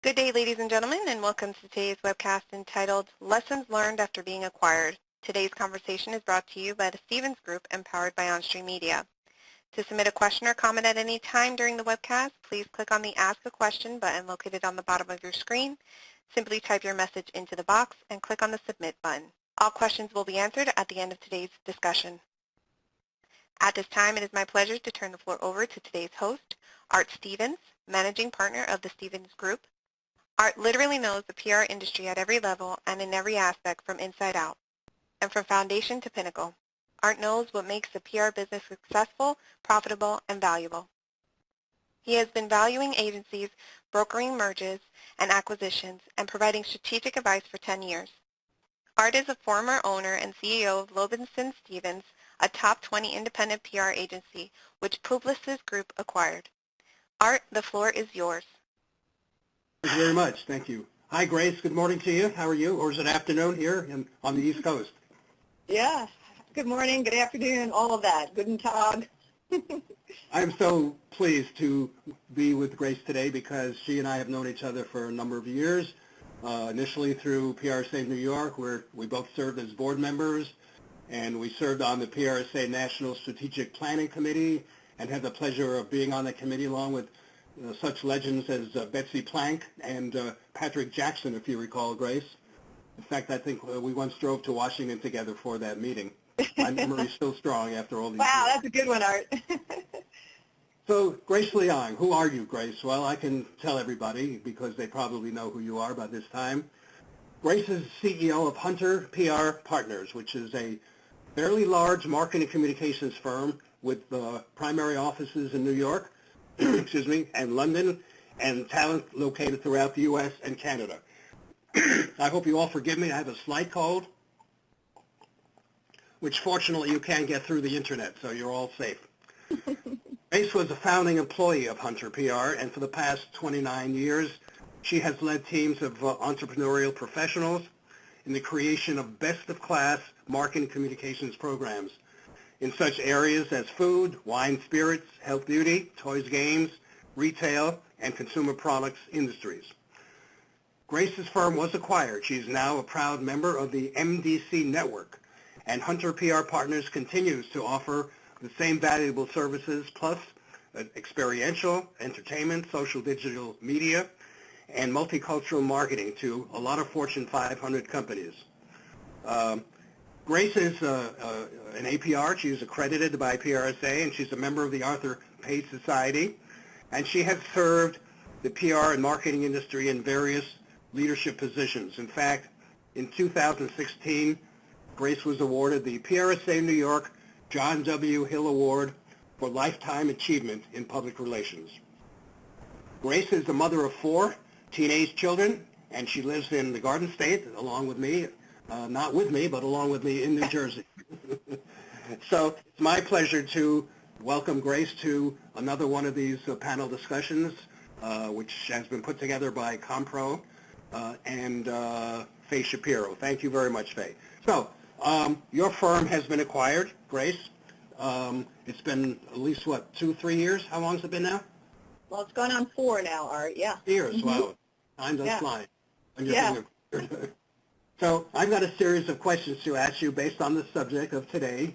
Good day, ladies and gentlemen, and welcome to today's webcast entitled Lessons Learned After Being Acquired. Today's conversation is brought to you by the Stevens Group and powered by OnStream Media. To submit a question or comment at any time during the webcast, please click on the Ask a Question button located on the bottom of your screen. Simply type your message into the box and click on the Submit button. All questions will be answered at the end of today's discussion. At this time, it is my pleasure to turn the floor over to today's host, Art Stevens, Managing Partner of the Stevens Group. Art literally knows the PR industry at every level and in every aspect from inside out, and from foundation to pinnacle. Art knows what makes the PR business successful, profitable, and valuable. He has been valuing agencies, brokering mergers and acquisitions, and providing strategic advice for 10 years. Art is a former owner and CEO of Lobinson Stevens, a top 20 independent PR agency, which Publicis Group acquired. Art, the floor is yours. Thank you very much. Thank you. Hi, Grace. Good morning to you. How are you? Or is it afternoon here on the East Coast? Yeah. Good morning, good afternoon, all of that. Guten Tag. I'm so pleased to be with Grace today because she and I have known each other for a number of years, initially through PRSA New York, where we both served as board members, and we served on the PRSA National Strategic Planning Committee and had the pleasure of being on that committee along with such legends as Betsy Plank and Patrick Jackson, if you recall, Grace. In fact, I think we once drove to Washington together for that meeting. My memory is still strong after all these years. Wow, that's a good one, Art. So, Grace Leong, who are you, Grace? Well, I can tell everybody because they probably know who you are by this time. Grace is CEO of Hunter PR Partners, which is a fairly large marketing communications firm with primary offices in New York, excuse me, and London, and talent located throughout the U.S. and Canada. I hope you all forgive me. I have a slight cold, which fortunately you can't get through the internet, so you're all safe. Grace was a founding employee of Hunter PR, and for the past 29 years, she has led teams of entrepreneurial professionals in the creation of best-of-class marketing communications programs in such areas as food, wine, spirits, health, beauty, toys, games, retail, and consumer products industries. Grace's firm was acquired. She's now a proud member of the MDC network, and Hunter PR Partners continues to offer the same valuable services plus experiential, entertainment, social digital media, and multicultural marketing to a lot of Fortune 500 companies. Grace is an APR. She is accredited by PRSA, and she's a member of the Arthur Page Society. And she has served the PR and marketing industry in various leadership positions. In fact, in 2016, Grace was awarded the PRSA New York John W. Hill Award for Lifetime Achievement in Public Relations. Grace is the mother of 4 teenage children, and she lives in the Garden State along with me. Not with me, but along with me in New Jersey. So it's my pleasure to welcome Grace to another one of these panel discussions, which has been put together by Compro and Faye Shapiro. Thank you very much, Faye. So your firm has been acquired, Grace. It's been at least, what, 2-3 years? How long has it been now? Well, it's going on 4 now, Art, yeah. Years, wow. Time does fly. Yeah. So I've got a series of questions to ask you based on the subject of today,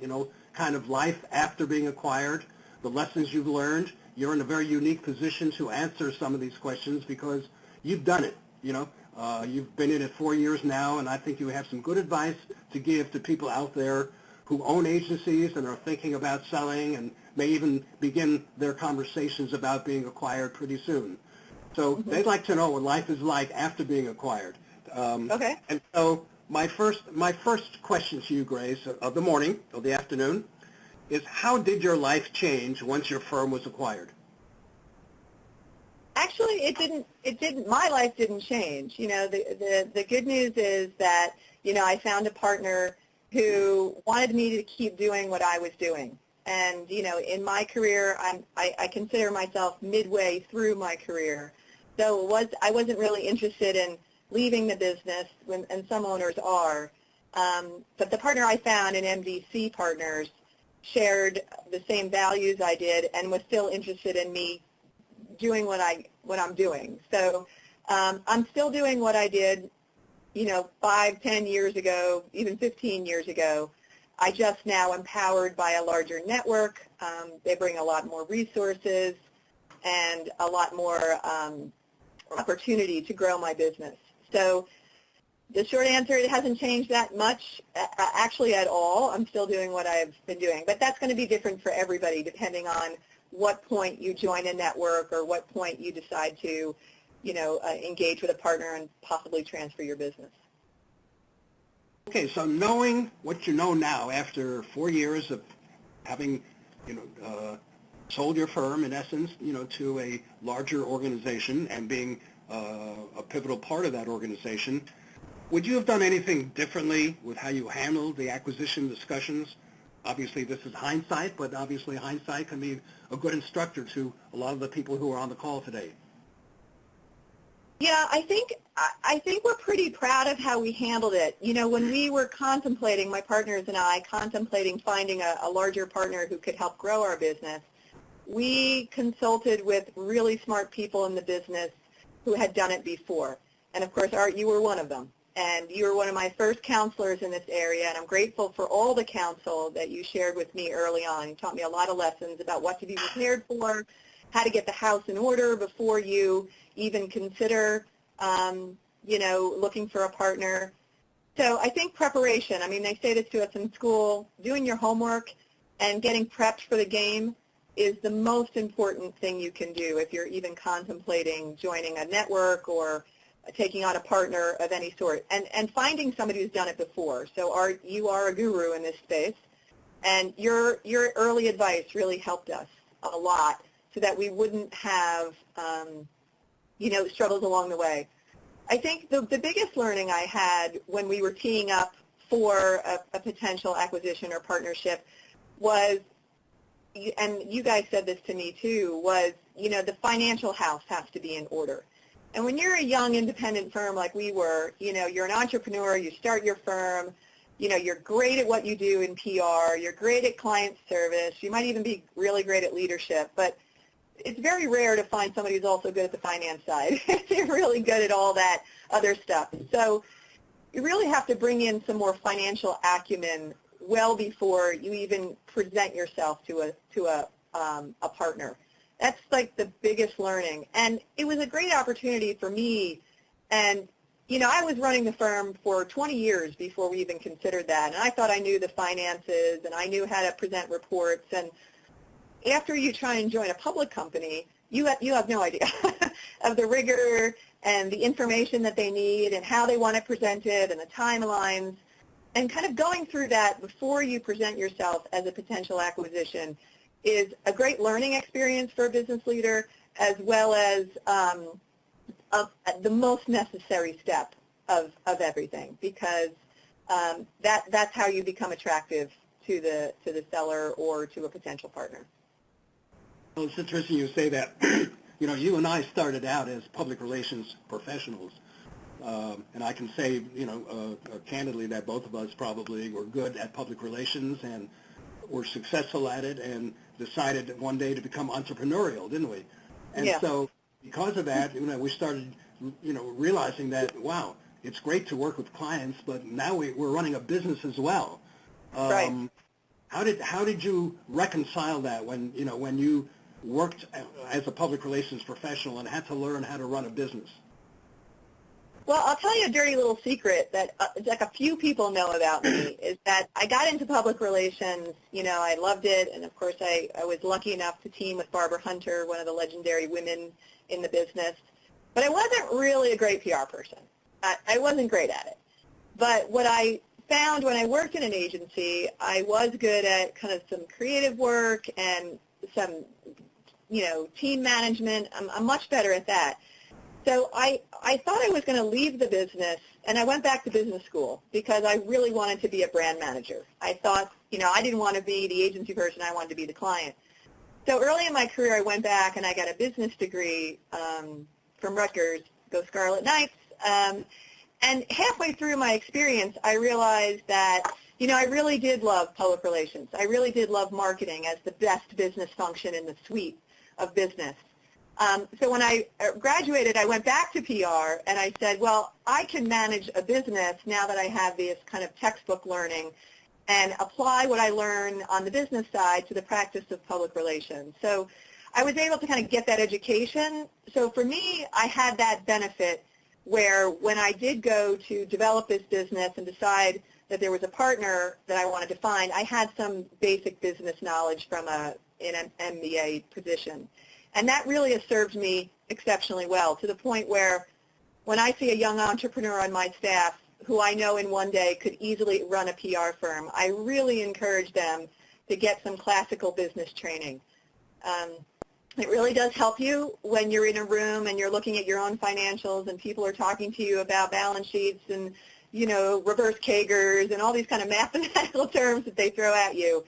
kind of life after being acquired, the lessons you've learned. You're in a very unique position to answer some of these questions because you've done it, You've been in it 4 years now, and I think you have some good advice to give to people out there who own agencies and are thinking about selling and may even begin their conversations about being acquired pretty soon. So they'd like to know what life is like after being acquired. Okay. And so my first question to you, Grace, of the morning, of the afternoon, is how did your life change once your firm was acquired? Actually, it didn't, my life didn't change. The good news is that, I found a partner who wanted me to keep doing what I was doing. And, in my career, I consider myself midway through my career. So I wasn't really interested in leaving the business, and some owners are. But the partner I found in MDC Partners shared the same values I did and was still interested in me doing what I'm doing. So I'm still doing what I did, 5, 10 years ago, even 15 years ago. I just now empowered by a larger network. They bring a lot more resources and a lot more opportunity to grow my business. So the short answer, it hasn't changed that much, actually at all. I'm still doing what I've been doing. But that's going to be different for everybody depending on what point you join a network or what point you decide to, engage with a partner and possibly transfer your business. Okay, so knowing what you know now after 4 years of having, sold your firm, in essence, to a larger organization and being a pivotal part of that organization, would you have done anything differently with how you handled the acquisition discussions? Obviously, this is hindsight, but obviously hindsight can be a good instructor to a lot of the people who are on the call today. Yeah, I think we're pretty proud of how we handled it. When we were contemplating, my partners and I, contemplating finding a larger partner who could help grow our business, we consulted with really smart people in the business who had done it before. And of course, Art, you were one of them. And you were one of my first counselors in this area, and I'm grateful for all the counsel that you shared with me early on. You taught me a lot of lessons about what to be prepared for, how to get the house in order before you even consider, looking for a partner. So I think preparation, they say this to us in school, doing your homework and getting prepped for the game is the most important thing you can do if you're even contemplating joining a network or taking on a partner of any sort, and finding somebody who's done it before. So Art, you are a guru in this space, and your early advice really helped us a lot so that we wouldn't have struggles along the way. I think the biggest learning I had when we were teeing up for a potential acquisition or partnership was, and you guys said this to me too, was, the financial house has to be in order. And when you're a young independent firm like we were, you're an entrepreneur, you start your firm, you're great at what you do in PR, you're great at client service, you might even be really great at leadership, but it's very rare to find somebody who's also good at the finance side. They're really good at all that other stuff. So you really have to bring in some more financial acumen well before you even present yourself to a partner. That's like the biggest learning. And it was a great opportunity for me. And, I was running the firm for 20 years before we even considered that. And I thought I knew the finances and I knew how to present reports. And after you try and join a public company, you have no idea of the rigor and the information that they need and how they want to present it and the timelines. And kind of going through that before you present yourself as a potential acquisition is a great learning experience for a business leader, as well as the most necessary step of everything, because that's how you become attractive to the seller or to a potential partner. Well, it's interesting you say that. You and I started out as public relations professionals, and I can say, candidly that both of us probably were good at public relations and were successful at it and decided one day to become entrepreneurial, didn't we? And yeah. So because of that, we started, realizing that, wow, it's great to work with clients, but now we're running a business as well. Right. How did you reconcile that when you worked as a public relations professional and had to learn how to run a business? Well, I'll tell you a dirty little secret that like a few people know about me is that I got into public relations. I loved it, and of course I was lucky enough to team with Barbara Hunter, one of the legendary women in the business. But I wasn't really a great PR person. I wasn't great at it. But what I found when I worked in an agency, I was good at kind of some creative work and some, team management. I'm much better at that. So I thought I was going to leave the business, and I went back to business school because I really wanted to be a brand manager. I thought, I didn't want to be the agency person. I wanted to be the client. So early in my career, I went back and I got a business degree from Rutgers, go Scarlet Knights. And halfway through my experience, I realized that, I really did love public relations. I really did love marketing as the best business function in the suite of business. So when I graduated, I went back to PR, and I said, well, I can manage a business now that I have this kind of textbook learning and apply what I learn on the business side to the practice of public relations. So I was able to kind of get that education. So for me, I had that benefit where when I did go to develop this business and decide that there was a partner that I wanted to find, I had some basic business knowledge from an MBA position. And that really has served me exceptionally well, to the point where when I see a young entrepreneur on my staff who I know in one day could easily run a PR firm, I really encourage them to get some classical business training. It really does help you when you're in a room and you're looking at your own financials and people are talking to you about balance sheets and, you know, reverse Kagers and all these kind of mathematical terms that they throw at you.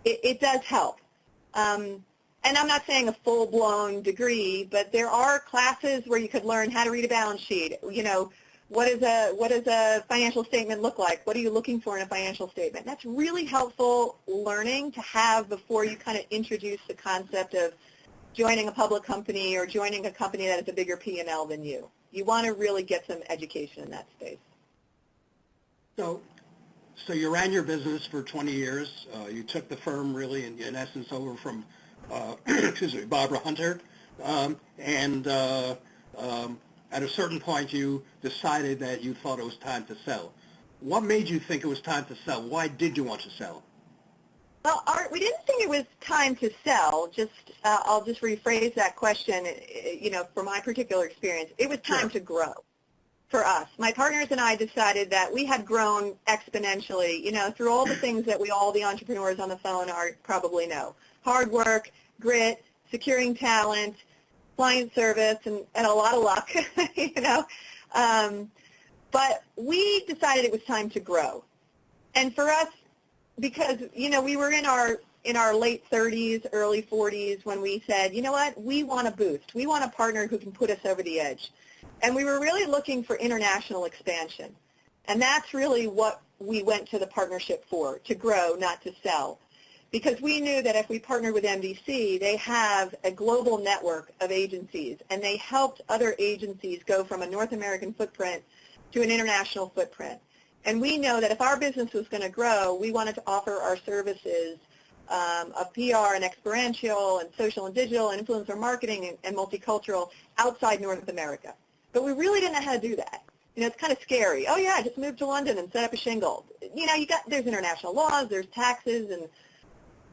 It does help. And I'm not saying a full-blown degree, but there are classes where you could learn how to read a balance sheet. You know, what does a financial statement look like? What are you looking for in a financial statement? That's really helpful learning to have before you kind of introduce the concept of joining a public company or joining a company that has a bigger P&L than you. You want to really get some education in that space. So you ran your business for 20 years. You took the firm really, in essence, over from Barbara Hunter, and at a certain point you decided that you thought it was time to sell. What made you think it was time to sell? Why did you want to sell? Well, Art, we didn't think it was time to sell. I'll just rephrase that question. You know, for my particular experience, it was time to grow. For us, my partners and I decided that we had grown exponentially, you know, through all the things that all the entrepreneurs on the phone probably know. Hard work, grit, securing talent, client service, and a lot of luck, you know. But we decided it was time to grow. And for us, because, you know, we were in our late 30s, early 40s when we said, you know what, we want a boost. We want a partner who can put us over the edge. And we were really looking for international expansion. And that's really what we went to the partnership for, to grow, not to sell. Because we knew that if we partnered with MDC, they have a global network of agencies, and they helped other agencies go from a North American footprint to an international footprint. And we know that if our business was going to grow, we wanted to offer our services of PR and experiential and social and digital and influencer marketing and multicultural outside North America. But we really didn't know how to do that. You know, it's kind of scary. Oh, yeah, just move to London and set up a shingle. You know, there's international laws, there's taxes,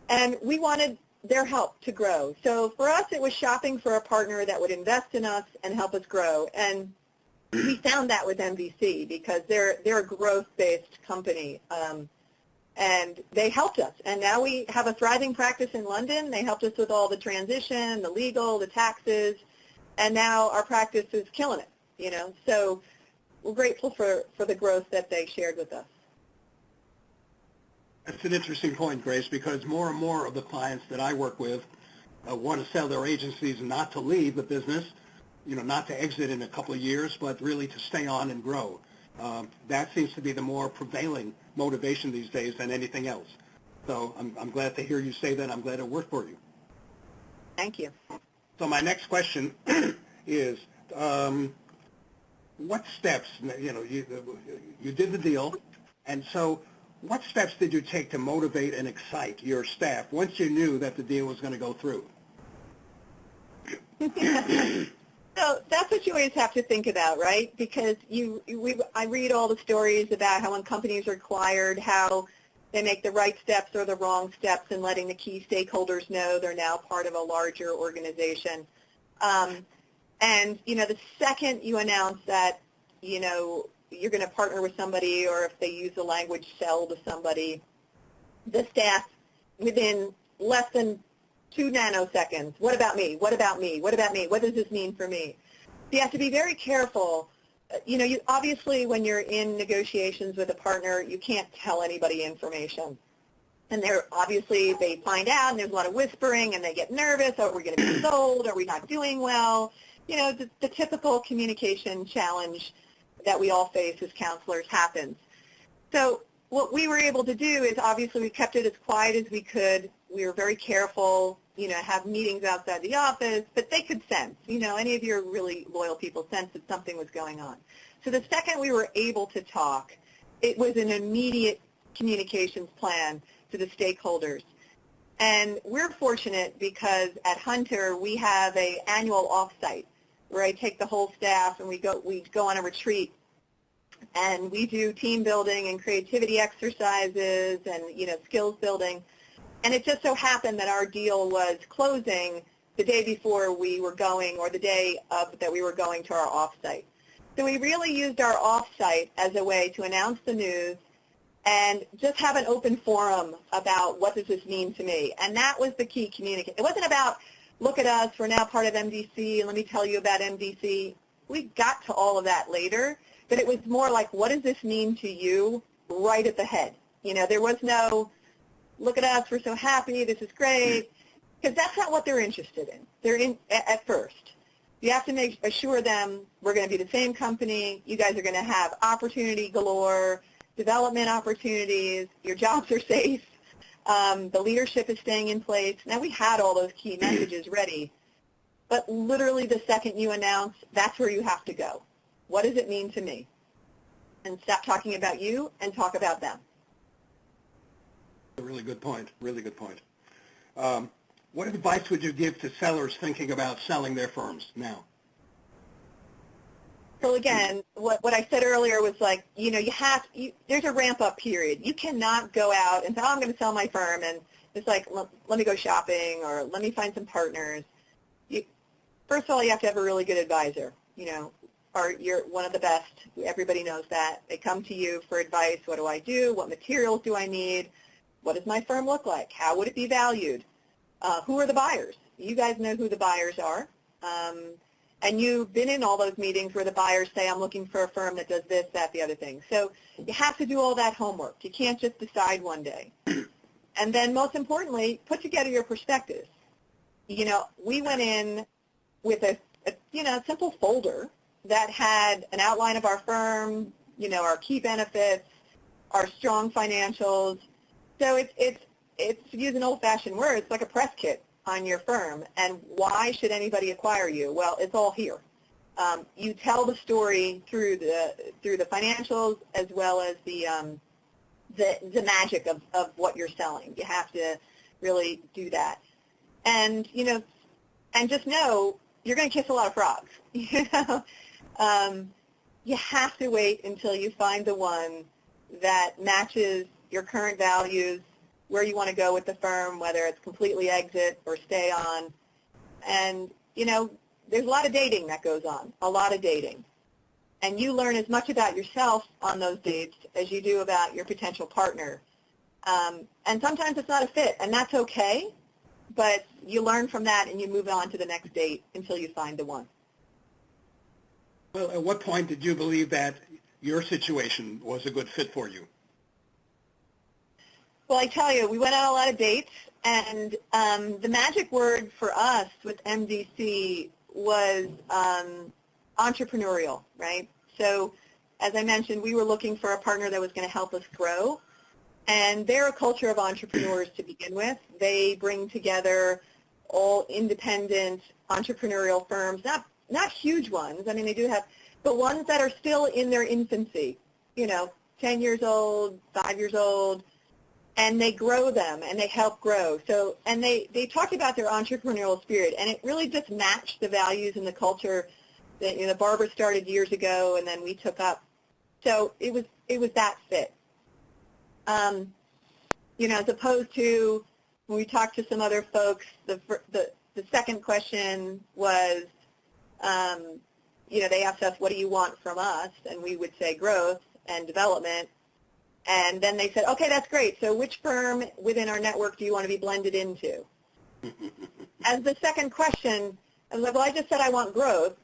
and we wanted their help to grow. So for us, it was shopping for a partner that would invest in us and help us grow. And we found that with MDC because they're a growth-based company, and they helped us. And now we have a thriving practice in London. They helped us with all the transition, the legal, the taxes, and now our practice is killing it. You know, so we're grateful for the growth that they shared with us. That's an interesting point, Grace, because more and more of the clients that I work with want to sell their agencies not to leave the business, you know, not to exit in a couple of years, but really to stay on and grow. That seems to be the more prevailing motivation these days than anything else. So I'm glad to hear you say that. I'm glad it worked for you. Thank you. So my next question is, what steps, you know, you did the deal, and so what steps did you take to motivate and excite your staff once you knew that the deal was going to go through? So that's what you always have to think about, right? Because I read all the stories about how when companies are acquired, how they make the right steps or the wrong steps in letting the key stakeholders know they're now part of a larger organization. And, you know, the second you announce that, you know, you're going to partner with somebody, or if they use the language sell to somebody, the staff within less than 2 nanoseconds, what about me? What about me? What about me? What does this mean for me? So you have to be very careful. You know, obviously when you're in negotiations with a partner, you can't tell anybody information. And obviously they find out, and there's a lot of whispering, and they get nervous. Are we going to be sold? Are we not doing well? You know, the typical communication challenge that we all face as counselors happens. So what we were able to do is obviously we kept it as quiet as we could. We were very careful. have meetings outside the office, but they could sense, any of your really loyal people sense that something was going on. So the second we were able to talk, it was an immediate communications plan to the stakeholders. And we're fortunate because at Hunter we have an annual offsite where I take the whole staff and we go on a retreat, and we do team building and creativity exercises and skills building. And it just so happened that our deal was closing the day before we were going, or the day that we were going to our offsite. So we really used our offsite as a way to announce the news and just have an open forum about what does this mean to me. And that was the key communication. It wasn't about, look at us, we're now part of MDC, and let me tell you about MDC. We got to all of that later, but it was more like, what does this mean to you right at the head? There was no, look at us, we're so happy, this is great, because that's not what they're interested in. They're in at first. You have to assure them we're going to be the same company, you guys are going to have opportunity galore, development opportunities, your jobs are safe, the leadership is staying in place. Now, we had all those key messages ready, but literally the second you announce, that's where you have to go. What does it mean to me? And stop talking about you and talk about them. A really good point, really good point. What advice would you give to sellers thinking about selling their firms now? So again, what I said earlier was like, there's a ramp-up period. You cannot go out and say, I'm going to sell my firm, and it's like, let me go shopping, or let me find some partners. First of all, you have to have a really good advisor, or you're one of the best. Everybody knows that. They come to you for advice. What do I do? What materials do I need? What does my firm look like? How would it be valued? Who are the buyers? You guys know who the buyers are. And you've been in all those meetings where the buyers say, I'm looking for a firm that does this, that, the other thing. So you have to do all that homework. You can't just decide one day. And then most importantly, put together your perspectives. We went in with a simple folder that had an outline of our firm, our key benefits, our strong financials. So it's to use an old-fashioned word, it's like a press kit on your firm. And why should anybody acquire you? Well, it's all here. You tell the story through the financials as well as the magic of what you're selling. You have to really do that. And and just know you're going to kiss a lot of frogs. You have to wait until you find the one that matches your current values, where you want to go with the firm, whether it's completely exit or stay on. And, there's a lot of dating that goes on, a lot of dating. And you learn as much about yourself on those dates as you do about your potential partner. And sometimes it's not a fit, and that's okay, but you learn from that and you move on to the next date until you find the one. Well, at what point did you believe that your situation was a good fit for you? Well, I tell you, we went on a lot of dates, and the magic word for us with MDC was entrepreneurial, right? So, as I mentioned, we were looking for a partner that was going to help us grow, and they're a culture of entrepreneurs to begin with. They bring together all independent entrepreneurial firms, not huge ones. I mean, they do have, but ones that are still in their infancy, 10 years old, 5 years old, and they grow them and they help grow. So, and they talked about their entrepreneurial spirit, and it really just matched the values and the culture that Barbara started years ago, and then we took up. So it was that fit. As opposed to when we talked to some other folks, the second question was, they asked us, what do you want from us? And we would say growth and development. And then they said, okay, that's great. So which firm within our network do you want to be blended into? As the second question, I was like, well, I just said I want growth.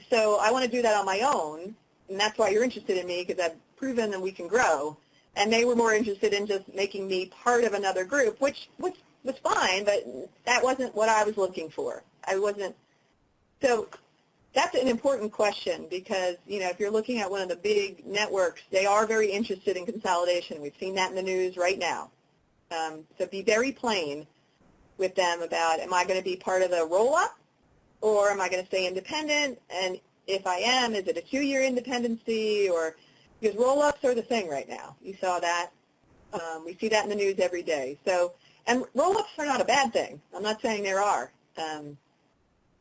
So I want to do that on my own. And that's why you're interested in me, because I've proven that we can grow. And they were more interested in just making me part of another group, which was fine, but that wasn't what I was looking for. I wasn't. So that's an important question because, if you're looking at one of the big networks, they are very interested in consolidation. We've seen that in the news right now. So be very plain with them about, am I going to be part of the roll-up or am I going to stay independent? And if I am, is it a 2-year independency? Or because roll-ups are the thing right now. You saw that. We see that in the news every day. So, and roll-ups are not a bad thing. I'm not saying there are.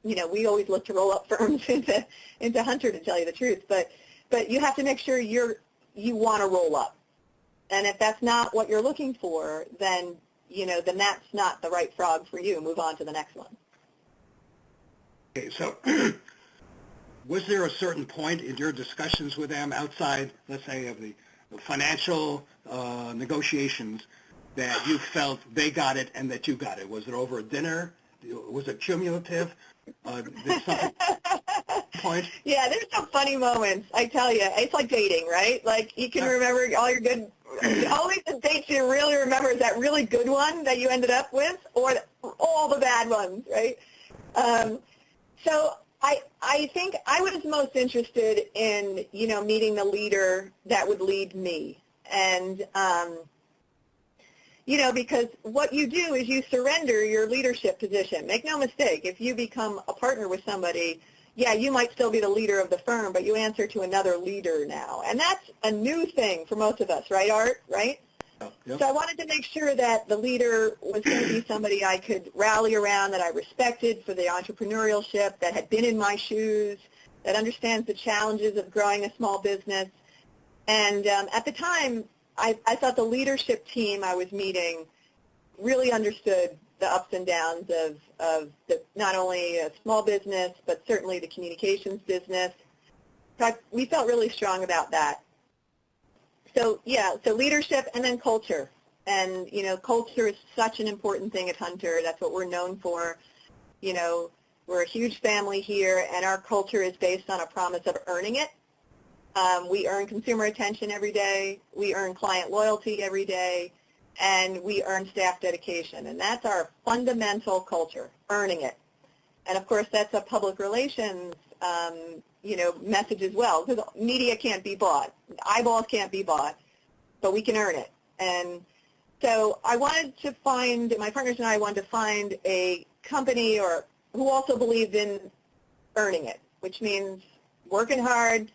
You know, we always look to roll up firms into Hunter, to tell you the truth. But you have to make sure you want to roll up. And if that's not what you're looking for, then then that's not the right frog for you. Move on to the next one. Okay, so was there a certain point in your discussions with them outside, let's say, of the financial negotiations that you felt they got it and that you got it? Was it over a dinner? Was it cumulative? Did something point? Yeah, there's some funny moments. I tell you, it's like dating, right? Like you can remember all your good, only the dates you really remember is that really good one that you ended up with, or all the bad ones, right? So I think I was most interested in meeting the leader that would lead me, and because what you do is you surrender your leadership position. Make no mistake, if you become a partner with somebody, yeah, you might still be the leader of the firm, but you answer to another leader now. And that's a new thing for most of us, right, Art? Right? Yep. So I wanted to make sure that the leader was going to be somebody I could rally around, that I respected for the entrepreneurship, that had been in my shoes, that understands the challenges of growing a small business. And at the time, I thought the leadership team I was meeting really understood the ups and downs of not only a small business, but certainly the communications business. So we felt really strong about that. So yeah, so leadership and then culture. And, culture is such an important thing at Hunter. That's what we're known for. We're a huge family here, and our culture is based on a promise of earning it. We earn consumer attention every day. We earn client loyalty every day. And we earn staff dedication. And that's our fundamental culture, earning it. And, of course, that's a public relations, message as well, because media can't be bought. Eyeballs can't be bought, but we can earn it. And so I wanted to find, my partners and I wanted to find a company who also believed in earning it, which means working hard,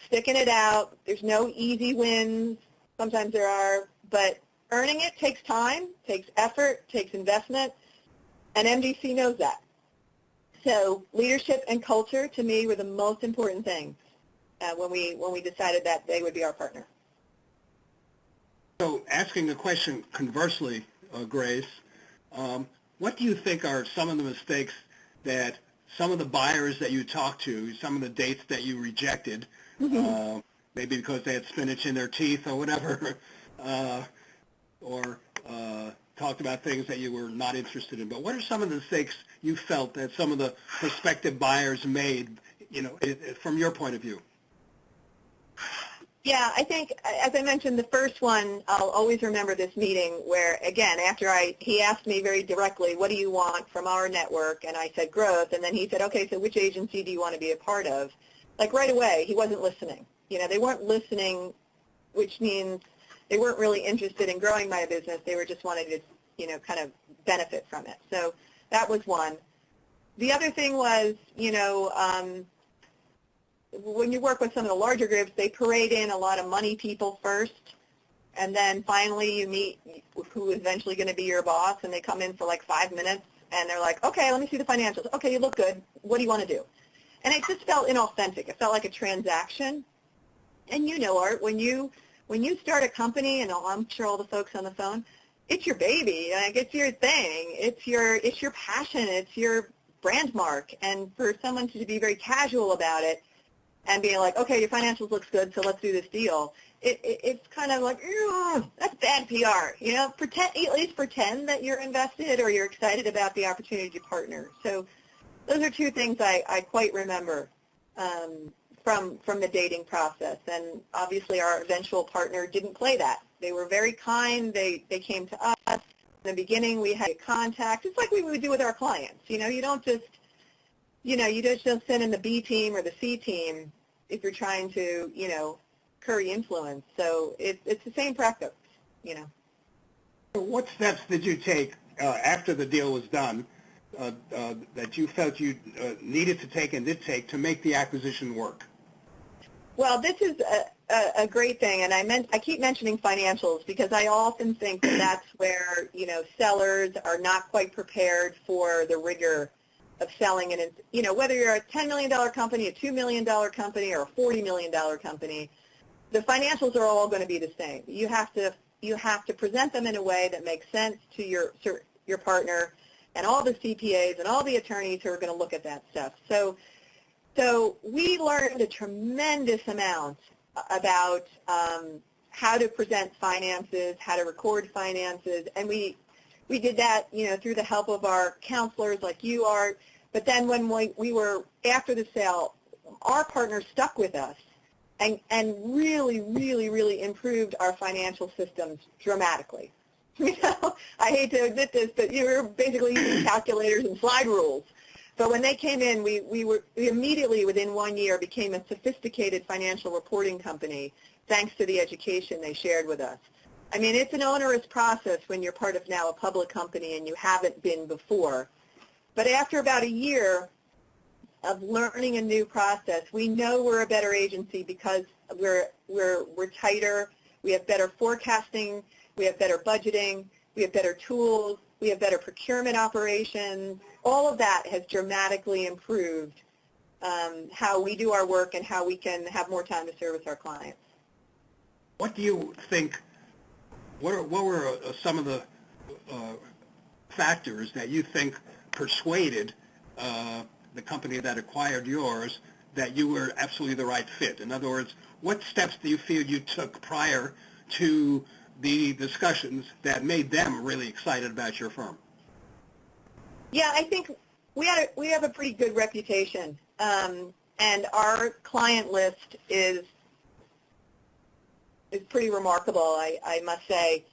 sticking it out. There's no easy wins. Sometimes there are, but earning it takes time, takes effort, takes investment, and MDC knows that. So leadership and culture, to me, were the most important things when we decided that they would be our partner. So asking the question conversely, Grace, what do you think are some of the mistakes that some of the buyers that you talked to, some of the dates that you rejected, maybe because they had spinach in their teeth or whatever, or talked about things that you were not interested in. But what are some of the mistakes you felt that some of the prospective buyers made, from your point of view? Yeah, I think, as I mentioned, the first one, I'll always remember this meeting where, again, he asked me very directly, what do you want from our network? And I said growth. And then he said, okay, so which agency do you want to be a part of? Like right away, he wasn't listening. They weren't listening, which means they weren't really interested in growing my business. They were just wanting to, kind of benefit from it. So that was one. The other thing was, when you work with some of the larger groups, they parade in a lot of money people first, and then finally you meet who is eventually going to be your boss, and they come in for like 5 minutes, and they're like, okay, let me see the financials. Okay, you look good. What do you want to do? And it just felt inauthentic. It felt like a transaction. And Art, when you start a company, and I'm sure all the folks on the phone, it's your baby. Like, it's your thing. It's your passion. It's your brand mark. And for someone to be very casual about it and being like, okay, your financials looks good, so let's do this deal, it's kind of like, that's bad PR. At least pretend that you're invested or you're excited about the opportunity to partner. So those are two things I quite remember from the dating process. And obviously our eventual partner didn't play that. They were very kind. They came to us. In the beginning, we had contact. It's like we would do with our clients. You don't just, you just don't send in the B team or the C team if you're trying to, curry influence. So it's the same practice, What steps did you take after the deal was done that you felt you needed to take and did take to make the acquisition work? Well, this is a great thing, and I keep mentioning financials because I often think that that's where, you know, sellers are not quite prepared for the rigor of selling. And, you know, whether you're a $10 million company, a $2 million company, or a $40 million company, the financials are all going to be the same. You have to present them in a way that makes sense to your partner and all the CPAs and all the attorneys who are going to look at that stuff. So we learned a tremendous amount about how to present finances, how to record finances, and we did that, you know, through the help of our counselors like you are. But then when we were after the sale, our partners stuck with us and really, really, really improved our financial systems dramatically. You know, I hate to admit this, but you were basically using calculators and slide rules. But when they came in, we immediately, within 1 year, became a sophisticated financial reporting company, thanks to the education they shared with us. I mean, it's an onerous process when you're part of now a public company and you haven't been before. But after about a year of learning a new process, we know we're a better agency because we're tighter, we have better forecasting, we have better budgeting, we have better tools, we have better procurement operations. All of that has dramatically improved how we do our work and how we can have more time to service our clients. What do you think, what were some of the factors that you think persuaded the company that acquired yours that you were absolutely the right fit? In other words, what steps do you feel you took prior to the discussions that made them really excited about your firm? Yeah, I think we have a pretty good reputation, and our client list is pretty remarkable, I must say.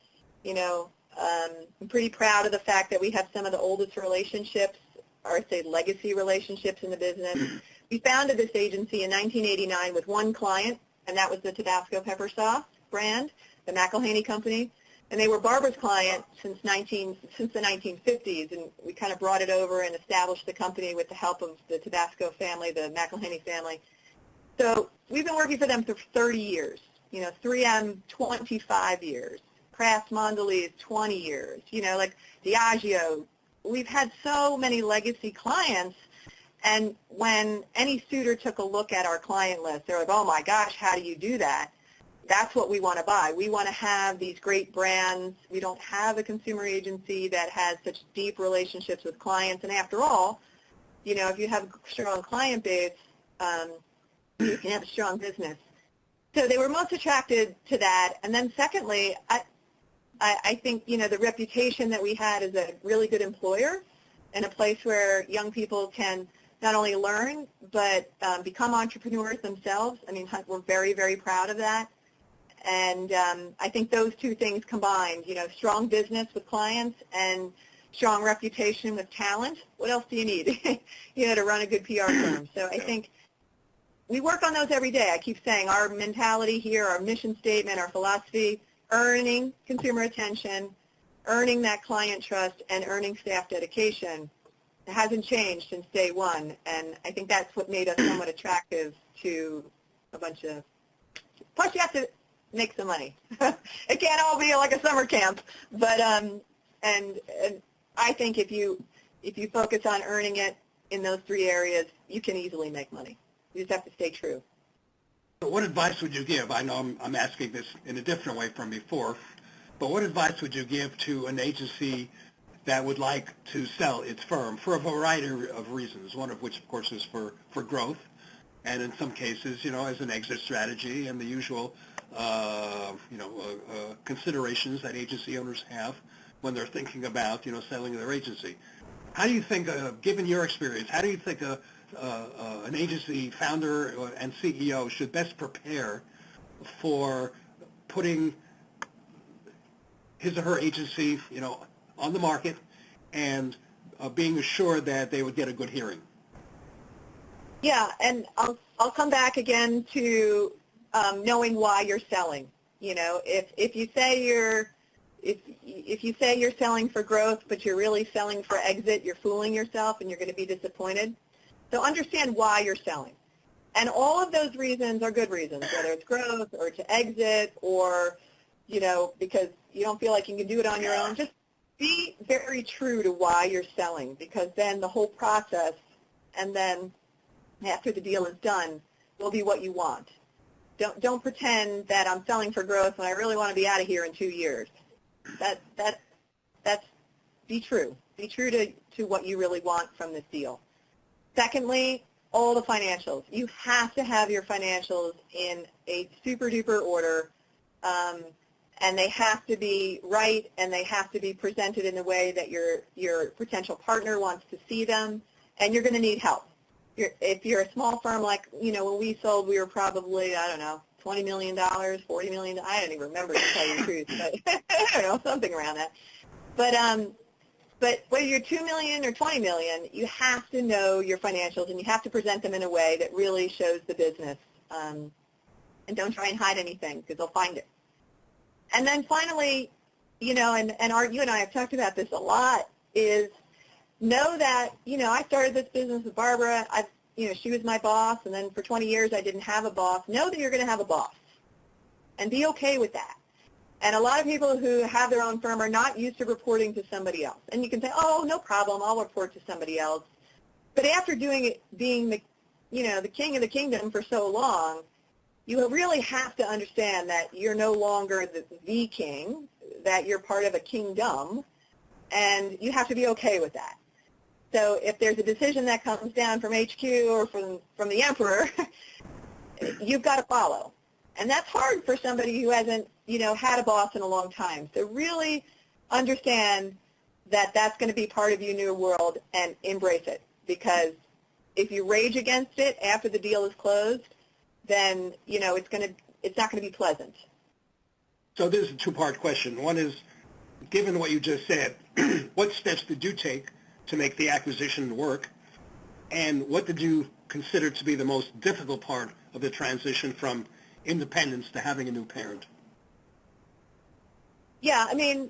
You know, I'm pretty proud of the fact that we have some of the oldest relationships, or say legacy relationships in the business. We founded this agency in 1989 with one client, and that was the Tabasco pepper sauce brand, the McElhaney Company. And they were Barbara's client since the 1950s, and we kind of brought it over and established the company with the help of the Tabasco family, the McElhaney family. So we've been working for them for 30 years. You know, 3M, 25 years. Kraft Mondelez, 20 years. You know, like Diageo. We've had so many legacy clients, and when any suitor took a look at our client list, they're like, oh my gosh, how do you do that? That's what we want to buy. We want to have these great brands. We don't have a consumer agency that has such deep relationships with clients. And after all, you know, if you have a strong client base, you can have a strong business. So they were most attracted to that. And then secondly, I think, you know, the reputation that we had as a really good employer and a place where young people can not only learn, but become entrepreneurs themselves. I mean, we're very, very proud of that. And I think those two things combined, you know, strong business with clients and strong reputation with talent. What else do you need, you know, to run a good PR firm? So I think we work on those every day. I keep saying our mentality here, our mission statement, our philosophy, earning consumer attention, earning that client trust, and earning staff dedication. It hasn't changed since day one. And I think that's what made us somewhat attractive to a bunch of, plus you have to make some money. It can't all be like a summer camp, but and I think if you focus on earning it in those three areas, you can easily make money. You just have to stay true. So what advice would you give? I know I'm asking this in a different way from before, but what advice would you give to an agency that would like to sell its firm for a variety of reasons, one of which, of course, is for growth, and in some cases, you know, as an exit strategy and the usual considerations that agency owners have when they're thinking about, you know, selling their agency. How do you think, given your experience, how do you think an agency founder and CEO should best prepare for putting his or her agency, you know, on the market and being assured that they would get a good hearing? Yeah, and I'll come back again to knowing why you're selling. You know, if you say you're if you say you're selling for growth, but you're really selling for exit, you're fooling yourself and you're going to be disappointed. So understand why you're selling. And all of those reasons are good reasons, whether it's growth or to exit or, because you don't feel like you can do it on your own. Just be very true to why you're selling, because then the whole process and then after the deal is done will be what you want. Don't pretend that I'm selling for growth and I really want to be out of here in 2 years. That's be true. Be true to what you really want from this deal. Secondly, all the financials. You have to have your financials in a super duper order, and they have to be right, and they have to be presented in the way that your potential partner wants to see them, and you're going to need help. If you're a small firm, like, when we sold, we were probably, I don't know, $20 million, $40 million, I don't even remember, to tell you the truth, but I don't know, something around that. But whether you're $2 million or $20 million, you have to know your financials, and you have to present them in a way that really shows the business. And don't try and hide anything, because they'll find it. And then finally, and Art, you and I have talked about this a lot, is know that, I started this business with Barbara. She was my boss, and then for 20 years I didn't have a boss. Know that you're going to have a boss, and be okay with that. And a lot of people who have their own firm are not used to reporting to somebody else. And you can say, oh, no problem, I'll report to somebody else. But after being the king of the kingdom for so long, you really have to understand that you're no longer the king, that you're part of a kingdom, and you have to be okay with that. So if there's a decision that comes down from HQ or from the emperor, you've got to follow. And that's hard for somebody who hasn't, had a boss in a long time. So really understand that that's going to be part of your new world and embrace it. Because if you rage against it after the deal is closed, then, it's not going to be pleasant. So this is a two-part question. One is, given what you just said, what steps did you take to make the acquisition work? And what did you consider to be the most difficult part of the transition from independence to having a new parent? Yeah, I mean,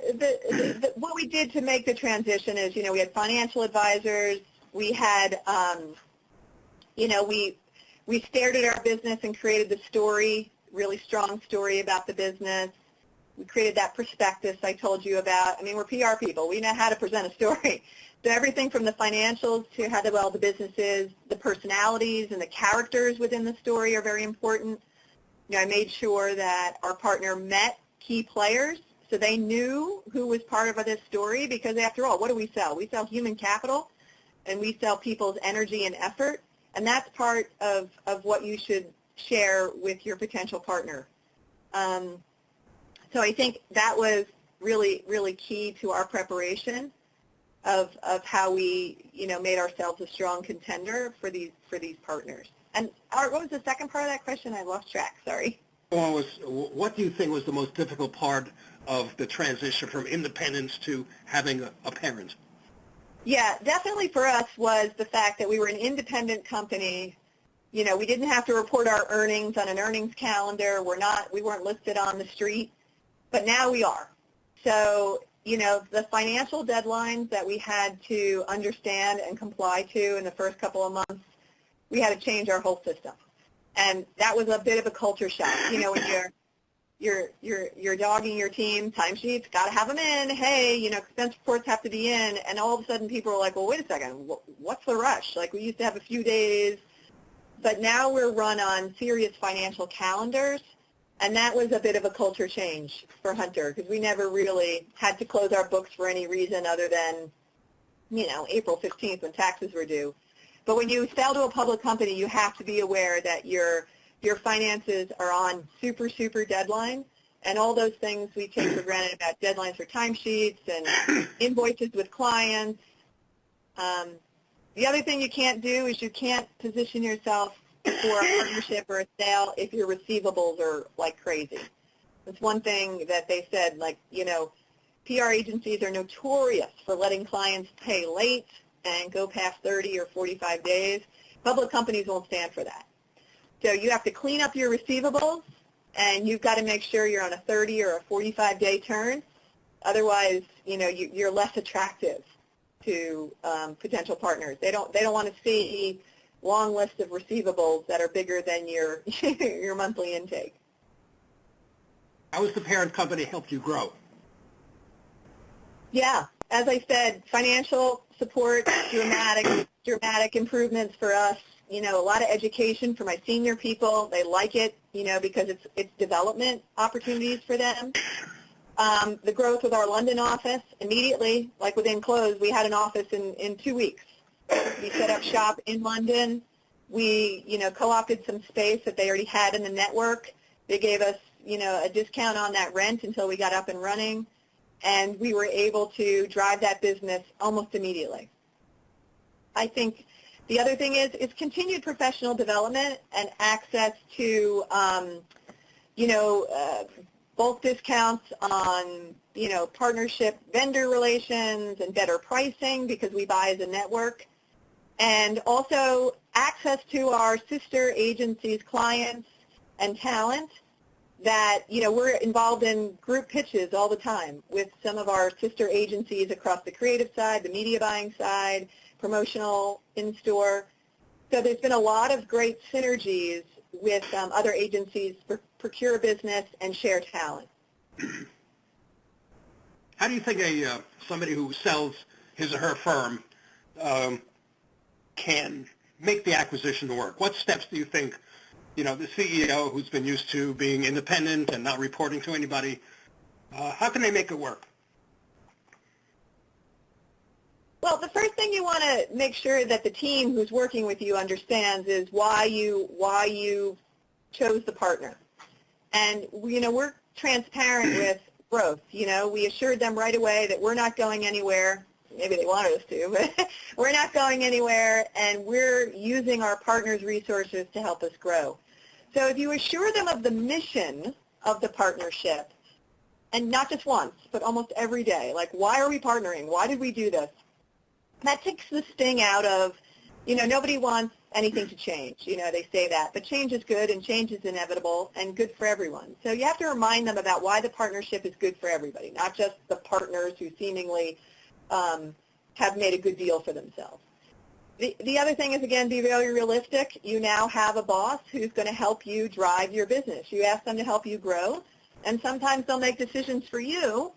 what we did to make the transition is, we had financial advisors. We had, we stared at our business and created the story, really strong story about the business. We created that prospectus I told you about. I mean, we're PR people. We know how to present a story. So everything from the financials to how well the business is, the personalities and the characters within the story are very important. I made sure that our partner met key players so they knew who was part of this story, because after all, what do we sell? We sell human capital, and we sell people's energy and effort, and that's part of what you should share with your potential partner. So I think that was really, really key to our preparation of how we, made ourselves a strong contender for these partners. And Art, what was the second part of that question? I lost track, sorry. Well, what do you think was the most difficult part of the transition from independence to having a parent? Yeah, definitely for us was the fact that we were an independent company. We didn't have to report our earnings on an earnings calendar. We weren't listed on the street, but now we are. So, the financial deadlines that we had to understand and comply to in the first couple of months, we had to change our whole system. And that was a bit of a culture shock. When you're dogging your team, timesheets, got to have them in. Hey, expense reports have to be in. And all of a sudden people are like, well, wait a second, what's the rush? Like, we used to have a few days. But now we're run on serious financial calendars. And that was a bit of a culture change for Hunter, because we never really had to close our books for any reason other than, April 15th when taxes were due. But when you sell to a public company, you have to be aware that your finances are on super, super deadline, and all those things we take for granted about deadlines for timesheets and invoices with clients. The other thing you can't do is you can't position yourself for a partnership or a sale if your receivables are like crazy. That's one thing that they said, PR agencies are notorious for letting clients pay late and go past 30 or 45 days. Public companies won't stand for that. So you have to clean up your receivables, and you've got to make sure you're on a 30 or a 45-day turn. Otherwise, you're less attractive to potential partners. They don't want to see long lists of receivables that are bigger than your your monthly intake. How has the parent company helped you grow? Yeah, as I said, financial support, dramatic improvements for us. A lot of education for my senior people. They like it, because it's development opportunities for them. The growth with our London office immediately, like within close, we had an office in 2 weeks. We set up shop in London. We, co-opted some space that they already had in the network. They gave us, a discount on that rent until we got up and running, and we were able to drive that business almost immediately. I think the other thing is continued professional development and access to, bulk discounts on, partnership vendor relations and better pricing because we buy as a network, and also access to our sister agencies, clients, and talent that, we're involved in group pitches all the time with some of our sister agencies across the creative side, the media buying side, promotional, in-store. So there's been a lot of great synergies with other agencies for procure business and share talent. How do you think somebody who sells his or her firm can make the acquisition work? What steps do you think, the CEO who's been used to being independent and not reporting to anybody, how can they make it work? Well, the first thing you want to make sure that the team who's working with you understands is why you chose the partner. And, we're transparent with growth. We assured them right away that we're not going anywhere. Maybe they wanted us to, but we're not going anywhere, and we're using our partners' resources to help us grow. So if you assure them of the mission of the partnership, and not just once, but almost every day, like, why are we partnering? Why did we do this? That takes the sting out of, nobody wants anything to change. They say that. But change is good, and change is inevitable and good for everyone. So you have to remind them about why the partnership is good for everybody, not just the partners who seemingly have made a good deal for themselves. The other thing is, again, be very realistic. You now have a boss who's going to help you drive your business. You ask them to help you grow, and sometimes they'll make decisions for you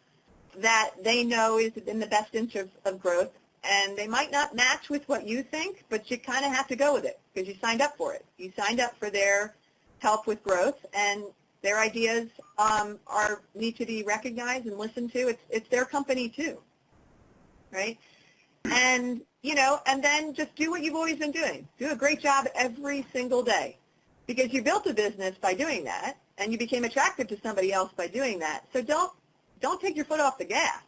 that they know is in the best interest of growth, and they might not match with what you think, but you kind of have to go with it because you signed up for it. You signed up for their help with growth, and their ideas need to be recognized and listened to. It's their company too, right? And, and then just do what you've always been doing. Do a great job every single day because you built a business by doing that, and you became attractive to somebody else by doing that. So don't take your foot off the gas.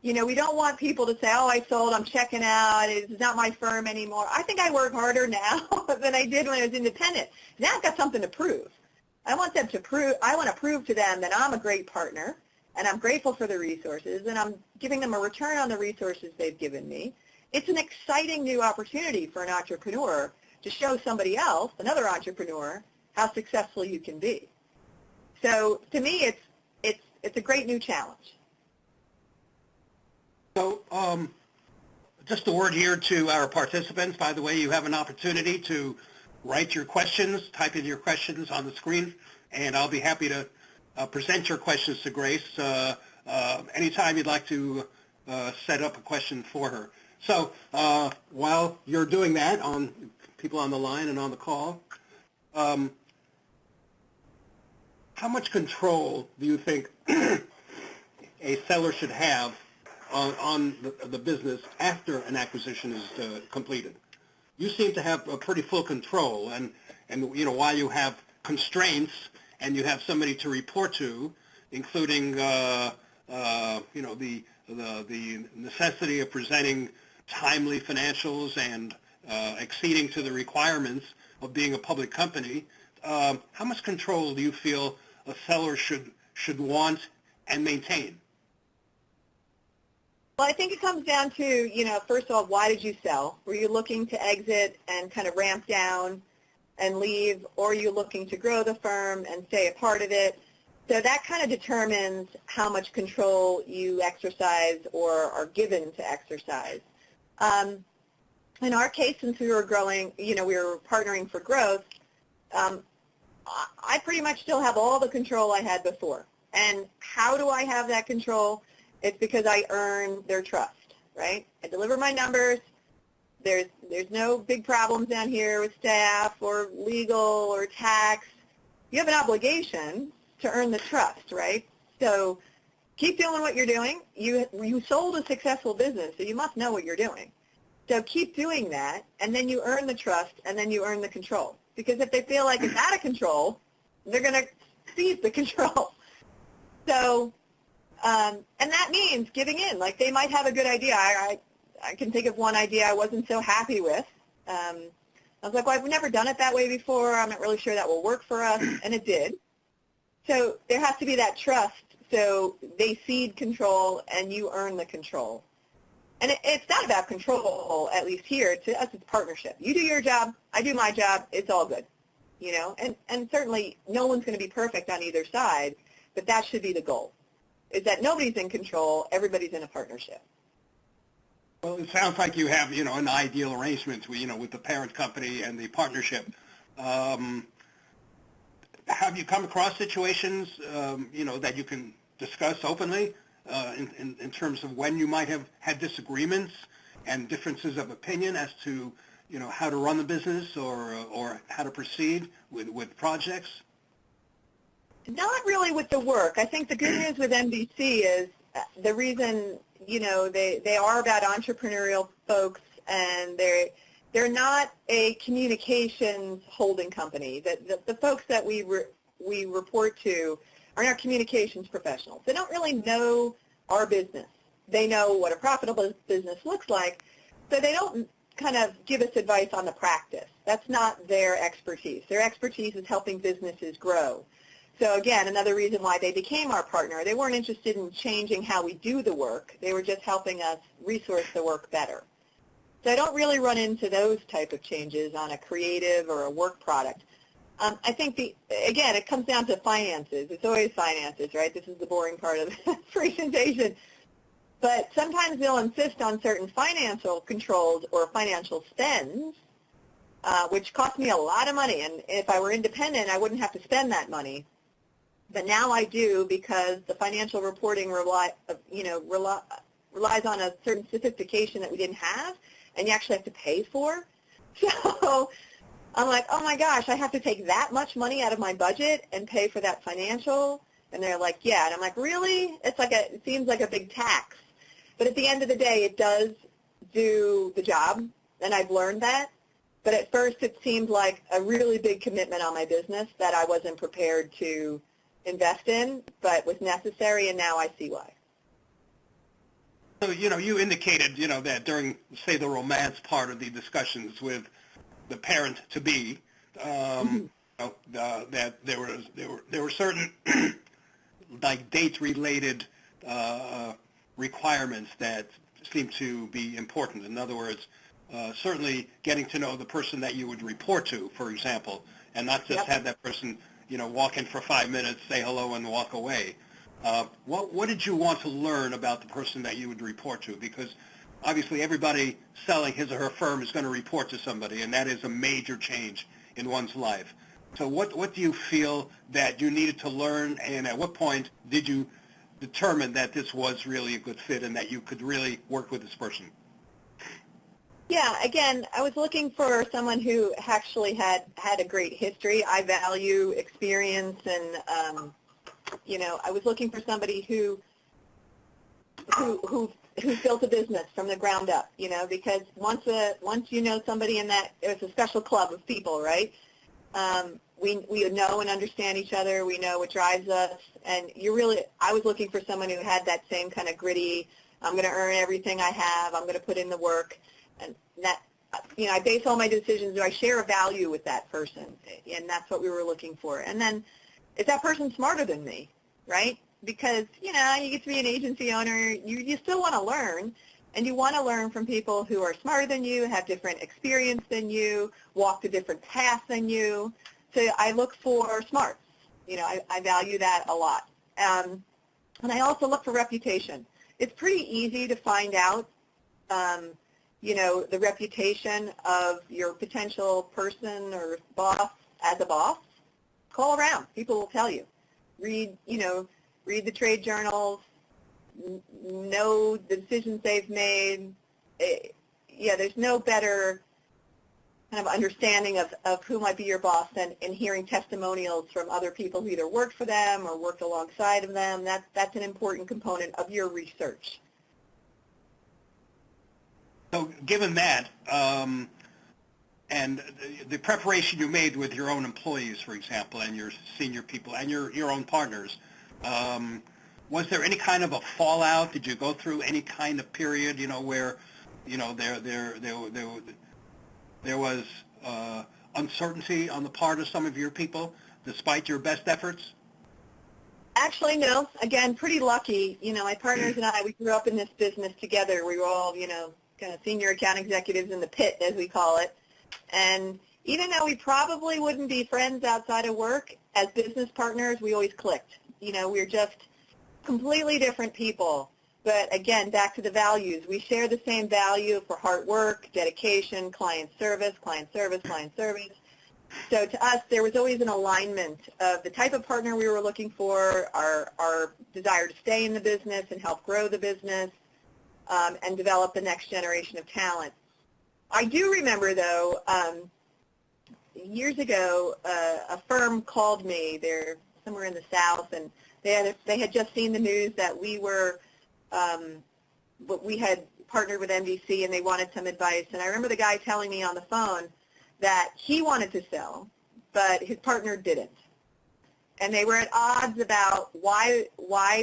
We don't want people to say, oh, I sold, I'm checking out, it's not my firm anymore. I think I work harder now than I did when I was independent. Now I've got something to prove. I want to prove to them that I'm a great partner, and I'm grateful for the resources, and I'm giving them a return on the resources they've given me. It's an exciting new opportunity for an entrepreneur to show somebody else, another entrepreneur, how successful you can be. So to me, it's a great new challenge. So just a word here to our participants. By the way, you have an opportunity to write your questions, type in your questions on the screen, and I'll be happy to present your questions to Grace anytime you'd like to set up a question for her. So while you're doing that, on people on the line and on the call, how much control do you think a seller should have on the business after an acquisition is completed? You seem to have a pretty full control, and while you have constraints and you have somebody to report to, including the necessity of presenting timely financials and acceding to the requirements of being a public company, how much control do you feel a seller should want and maintain? Well, I think it comes down to, first of all, why did you sell? Were you looking to exit and kind of ramp down and leave, or are you looking to grow the firm and stay a part of it? So that kind of determines how much control you exercise or are given to exercise. In our case, since we were growing, we were partnering for growth, I pretty much still have all the control I had before. And how do I have that control? It's because I earn their trust, right? I deliver my numbers. There's no big problems down here with staff or legal or tax. You have an obligation to earn the trust, right? So keep doing what you're doing. You sold a successful business, so you must know what you're doing. So keep doing that, and then you earn the trust, and then you earn the control. Because if they feel like it's out of control, they're going to seize the control. So, and that means giving in. Like, they might have a good idea. I can think of one idea I wasn't so happy with. I was like, well, I've never done it that way before. I'm not really sure that will work for us, and it did. So there has to be that trust. So they cede control, and you earn the control. And it's not about control, at least here. To us, it's partnership. You do your job, I do my job, it's all good. And certainly no one's going to be perfect on either side, but that should be the goal, is that nobody's in control, everybody's in a partnership. Well, it sounds like you have, an ideal arrangement, with the parent company and the partnership. Have you come across situations, that you can discuss openly in terms of when you might have had disagreements and differences of opinion as to, how to run the business or how to proceed with projects? Not really with the work. I think the good news with MDC is the reason, they are about entrepreneurial folks, and they're not a communications holding company. The folks that we report to are not communications professionals. They don't really know our business. They know what a profitable business looks like, so they don't kind of give us advice on the practice. That's not their expertise. Their expertise is helping businesses grow. So again, another reason why they became our partner. They weren't interested in changing how we do the work. They were just helping us resource the work better. So I don't really run into those type of changes on a creative or a work product. I think, again, it comes down to finances. It's always finances, right? This is the boring part of the presentation. But sometimes they'll insist on certain financial controls or financial spends, which cost me a lot of money. And if I were independent, I wouldn't have to spend that money. But now I do, because the financial reporting relies on a certain sophistication that we didn't have, and you actually have to pay for. So I'm like, oh my gosh, I have to take that much money out of my budget and pay for that financial? And they're like, yeah. And I'm like, really? It seems like a big tax. But at the end of the day, it does do the job, and I've learned that. But at first, it seemed like a really big commitment on my business that I wasn't prepared to invest in, but was necessary, and now I see why. So, you indicated, that during, say, the romance part of the discussions with the parent-to-be, that there were certain like date-related requirements that seem to be important. In other words, certainly getting to know the person that you would report to, for example, and not just have that person, walk in for 5 minutes, say hello, and walk away. What did you want to learn about the person that you would report to? Because obviously everybody selling his or her firm is going to report to somebody, and that is a major change in one's life. So what do you feel that you needed to learn, and at what point did you determine that this was really a good fit and that you could really work with this person? Yeah, again, I was looking for someone who actually had a great history. I value experience, and I was looking for somebody who built a business from the ground up. Because once you know somebody in that, it's a special club of people, right? We know and understand each other. We know what drives us, and I was looking for someone who had that same kind of gritty, I'm going to earn everything I have, I'm going to put in the work, and that, I base all my decisions, do I share a value with that person? And that's what we were looking for. And then, is that person smarter than me, right? Because, you get to be an agency owner, you still want to learn, and you want to learn from people who are smarter than you, have different experience than you, walked a different path than you. So I look for smarts. I value that a lot. And I also look for reputation. It's pretty easy to find out, the reputation of your potential person or boss as a boss. Call around. People will tell you. Read the trade journals, know the decisions they've made. There's no better kind of understanding of who might be your boss than in hearing testimonials from other people who either worked for them or worked alongside of them. That's an important component of your research. So given that, and the preparation you made with your own employees, for example, and your senior people and your own partners, was there any kind of a fallout? Did you go through any kind of period, where, there was uncertainty on the part of some of your people, despite your best efforts? Actually, no. Again, pretty lucky. My partners and I, we grew up in this business together. We were all, kind of senior account executives in the pit, as we call it. And even though we probably wouldn't be friends outside of work, as business partners, we always clicked. We're just completely different people. But again, back to the values. We share the same value for hard work, dedication, client service, client service, client service. So to us, there was always an alignment of the type of partner we were looking for, our desire to stay in the business and help grow the business, and develop the next generation of talent. I do remember, though, years ago, a firm called me. They're somewhere in the South, and they had just seen the news that we had partnered with MDC, and they wanted some advice. And I remember the guy telling me on the phone that he wanted to sell, but his partner didn't. And they were at odds about why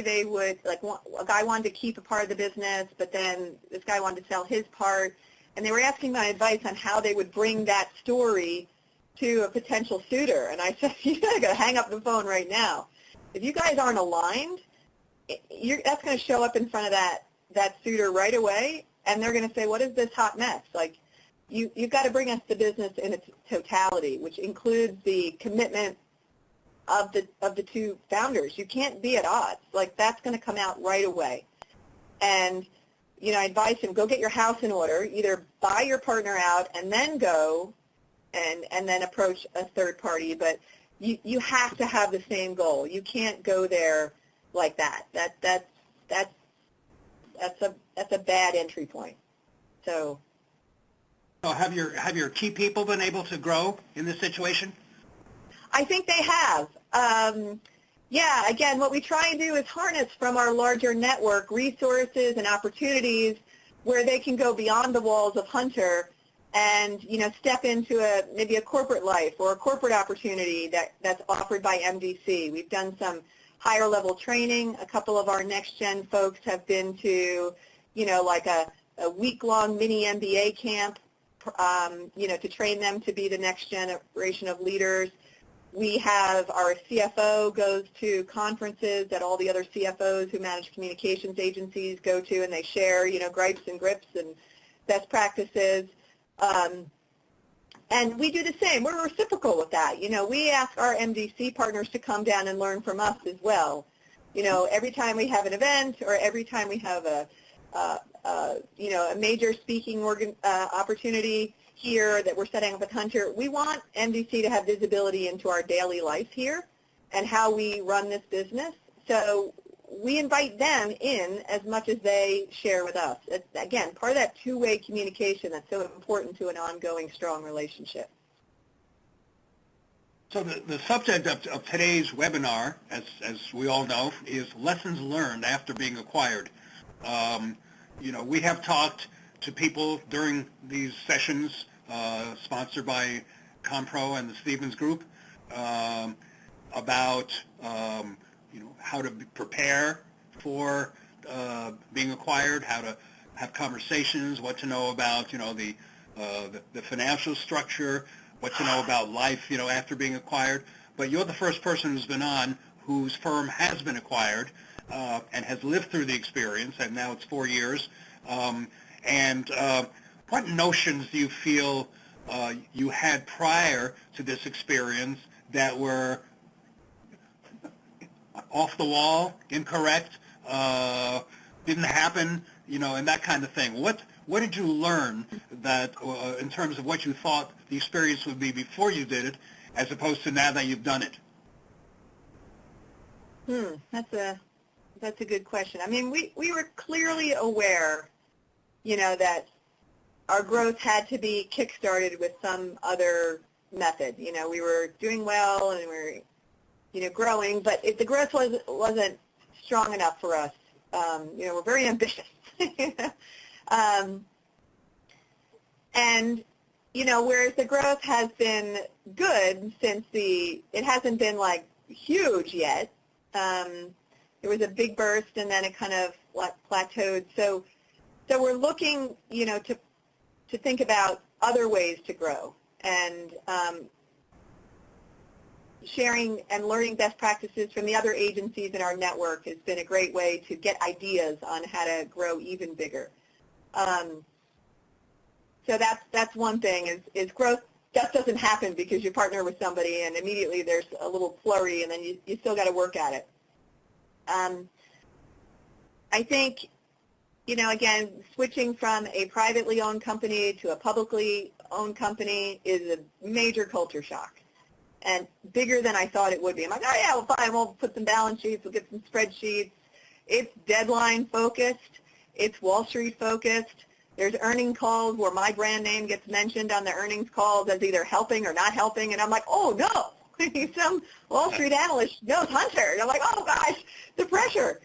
they would, like, a guy wanted to keep a part of the business, but then this guy wanted to sell his part. And they were asking my advice on how they would bring that story to a potential suitor. And I said, you got to hang up the phone right now. If you guys aren't aligned, that's going to show up in front of that suitor right away, and they're going to say, what is this hot mess? Like, you've got to bring us the business in its totality, which includes the commitment of the two founders. You can't be at odds. Like, that's going to come out right away. And I advise him, go get your house in order, either buy your partner out and then go and then approach a third party. But you have to have the same goal. You can't go there like that. That's a bad entry point. So have your key people been able to grow in this situation? I think they have. Again, what we try and do is harness from our larger network resources and opportunities where they can go beyond the walls of Hunter and, step into maybe a corporate life or a corporate opportunity that's offered by MDC. We've done some higher level training. A couple of our next gen folks have been to, like a week-long mini MBA camp, to train them to be the next generation of leaders. We have our CFO goes to conferences that all the other CFOs who manage communications agencies go to, and they share, gripes and grips and best practices. And we do the same. We're reciprocal with that. We ask our MDC partners to come down and learn from us as well. Every time we have an event or every time we have a major speaking opportunity here that we're setting up with Hunter, we want MDC to have visibility into our daily life here and how we run this business. So we invite them in as much as they share with us. It's, again, part of that two-way communication that's so important to an ongoing, strong relationship. So the subject of today's webinar, as we all know, is lessons learned after being acquired. We have talked to people during these sessions sponsored by Compro and the Stevens Group about how to prepare for being acquired, how to have conversations, what to know about the financial structure, what to know about life after being acquired. But you're the first person who's been on whose firm has been acquired and has lived through the experience, and now it's 4 years. What notions do you feel you had prior to this experience that were off the wall, incorrect, didn't happen, and that kind of thing. What did you learn that in terms of what you thought the experience would be before you did it, as opposed to now that you've done it? That's a good question. I mean, we were clearly aware, that our growth had to be kick-started with some other method. We were doing well and we were, growing, but the growth wasn't strong enough for us. We're very ambitious. And, whereas the growth has been good since it hasn't been like huge yet. There was a big burst and then it kind of plateaued. So we're looking, to think about other ways to grow, and sharing and learning best practices from the other agencies in our network has been a great way to get ideas on how to grow even bigger. So that's one thing, is growth just doesn't happen because you partner with somebody and immediately there's a little flurry and then you still got to work at it. I think, again, switching from a privately owned company to a publicly owned company is a major culture shock, and bigger than I thought it would be. I'm like, oh yeah, well fine, we'll put some balance sheets, we'll get some spreadsheets. It's deadline focused, it's Wall Street focused. There's earning calls where my brand name gets mentioned on the earnings calls as either helping or not helping, and I'm like, oh no, some Wall Street analyst knows Hunter. And I'm like, oh gosh, the pressure.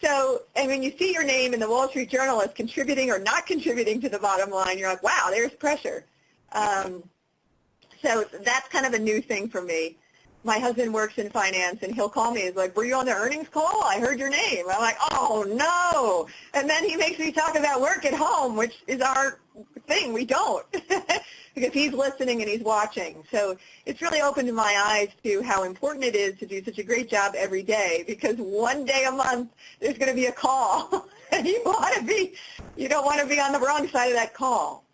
So, and when you see your name in the Wall Street Journal as contributing or not contributing to the bottom line, you're like, wow, there's pressure. So that's kind of a new thing for me. My husband works in finance, and he'll call me. He's like, were you on the earnings call? I heard your name. I'm like, oh, no. And then he makes me talk about work at home, which is our thing. We don't, because he's listening and he's watching. So it's really opened my eyes to how important it is to do such a great job every day, because one day a month there's going to be a call, and you don't want to be on the wrong side of that call,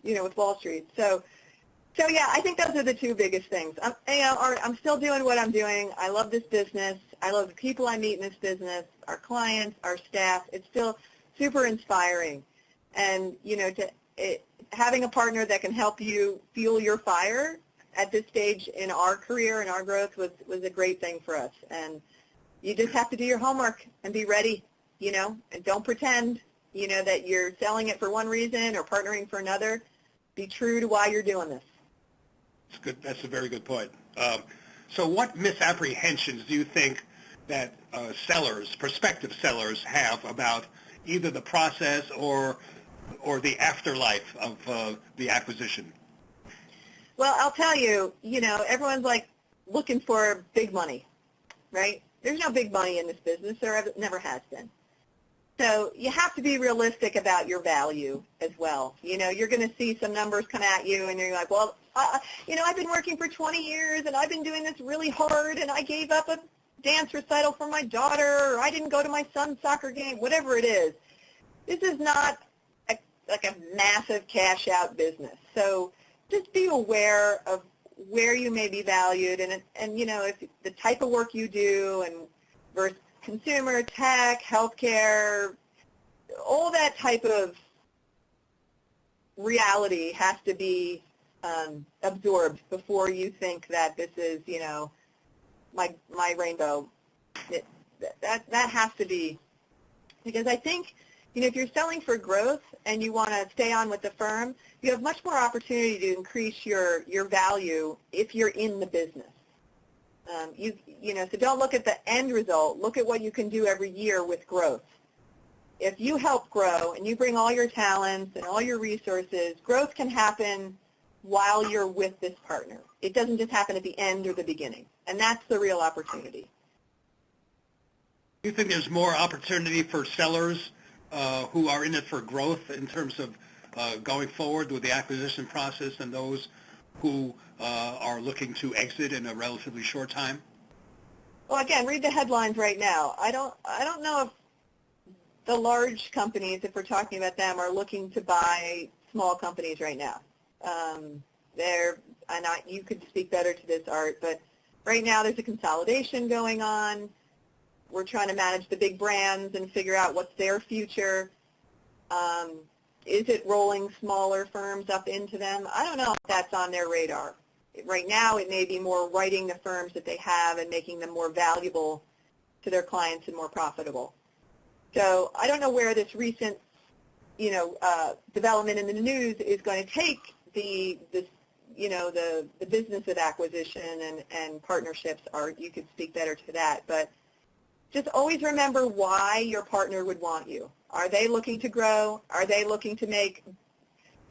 with Wall Street. So yeah, I think those are the two biggest things. I'm still doing what I'm doing. I love this business. I love the people I meet in this business, our clients, our staff. It's still super inspiring. And, having a partner that can help you fuel your fire at this stage in our career and our growth was a great thing for us. And you just have to do your homework and be ready, and don't pretend, that you're selling it for one reason or partnering for another. Be true to why you're doing this. That's good. That's a very good point. So what misapprehensions do you think that prospective sellers have about either the process or the afterlife of the acquisition? Well, I'll tell you, everyone's like looking for big money, right? There's no big money in this business. There never has been. So you have to be realistic about your value as well. You're going to see some numbers come at you, and you're like, well, I've been working for 20 years, and I've been doing this really hard, and I gave up a dance recital for my daughter, or I didn't go to my son's soccer game, whatever it is. This is not like a massive cash-out business. So just be aware of where you may be valued, and if the type of work you do, and versus consumer, tech, healthcare, all that type of reality has to be absorbed before you think that this is, my rainbow. That has to be, because I think, if you're selling for growth and you want to stay on with the firm, you have much more opportunity to increase your value if you're in the business. So don't look at the end result. Look at what you can do every year with growth. If you help grow and you bring all your talents and all your resources, growth can happen while you're with this partner. It doesn't just happen at the end or the beginning, and that's the real opportunity. Do you think there's more opportunity for sellers who are in it for growth in terms of going forward with the acquisition process than those who are looking to exit in a relatively short time? Well, again, read the headlines right now. I don't know if the large companies, if we're talking about them, are looking to buy small companies right now. You could speak better to this, Art, but right now there's a consolidation going on. we're trying to manage the big brands and figure out what's their future. Is it rolling smaller firms up into them? I don't know if that's on their radar. Right now, it may be more writing the firms that they have and making them more valuable to their clients and more profitable. So I don't know where this recent, development in the news is going to take the business of acquisition and partnerships. Or you could speak better to that, but just always remember why your partner would want you. Are they looking to grow? Are they looking to make,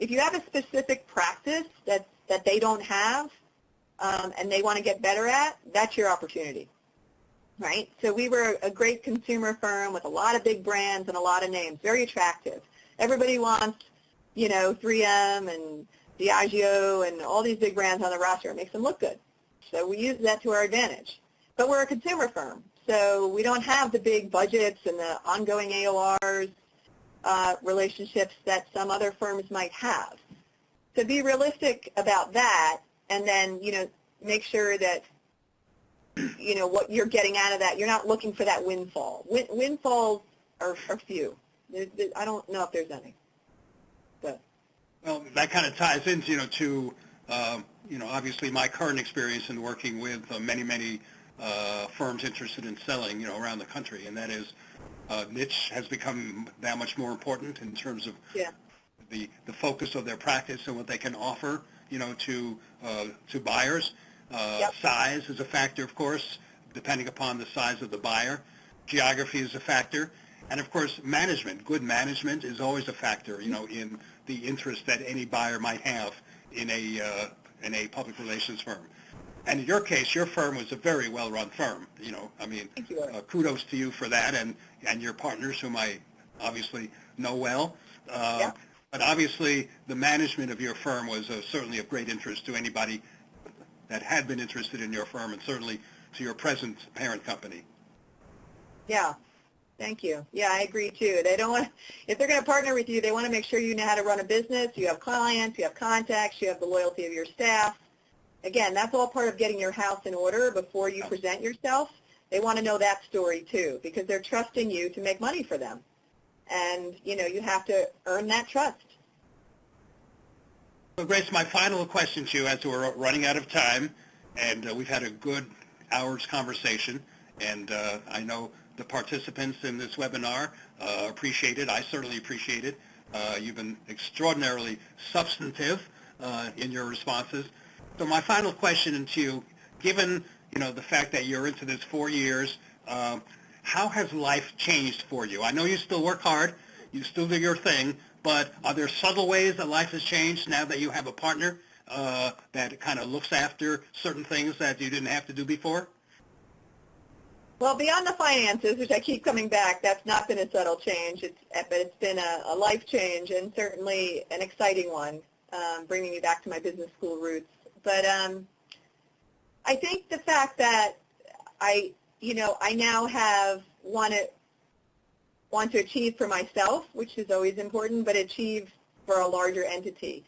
if you have a specific practice that they don't have and they want to get better at, that's your opportunity, right? So we were a great consumer firm with a lot of big brands and a lot of names, very attractive. Everybody wants, 3M and Diageo and all these big brands on the roster. It makes them look good. So we use that to our advantage. But we're a consumer firm. So we don't have the big budgets and the ongoing AORs, relationships that some other firms might have. So be realistic about that, and then, make sure that, what you're getting out of that. You're not looking for that windfall. Windfalls are few. I don't know if there's any. But. Well, that kind of ties into, to obviously my current experience in working with many firms interested in selling, around the country, and that is niche has become that much more important in terms of the focus of their practice and what they can offer, to buyers. Size is a factor, of course, depending upon the size of the buyer. Geography is a factor. And, of course, management. Good management is always a factor, in the interest that any buyer might have in a public relations firm. And in your case, your firm was a very well-run firm. Thank you. Kudos to you for that and your partners, whom I obviously know well. But obviously, the management of your firm was certainly of great interest to anybody that had been interested in your firm, and certainly to your present parent company. Yeah. Thank you. Yeah, I agree too. They don't want, if they're going to partner with you, they want to make sure you know how to run a business, you have clients, you have contacts, you have the loyalty of your staff. Again, that's all part of getting your house in order before you present yourself. They want to know that story too, because they're trusting you to make money for them. And, you have to earn that trust. So, Grace, my final question to you, as we're running out of time, and we've had a good hour's conversation, and I know the participants in this webinar appreciate it. I certainly appreciate it. You've been extraordinarily substantive in your responses. So my final question to you, given the fact that you're into this 4 years, how has life changed for you? I know you still work hard, you still do your thing, but are there subtle ways that life has changed now that you have a partner that kind of looks after certain things that you didn't have to do before? Well, beyond the finances, which I keep coming back, that's not been a subtle change, but it's been a life change, and certainly an exciting one, bringing me back to my business school roots. But I think the fact that I now have want to achieve for myself, which is always important, but achieve for a larger entity.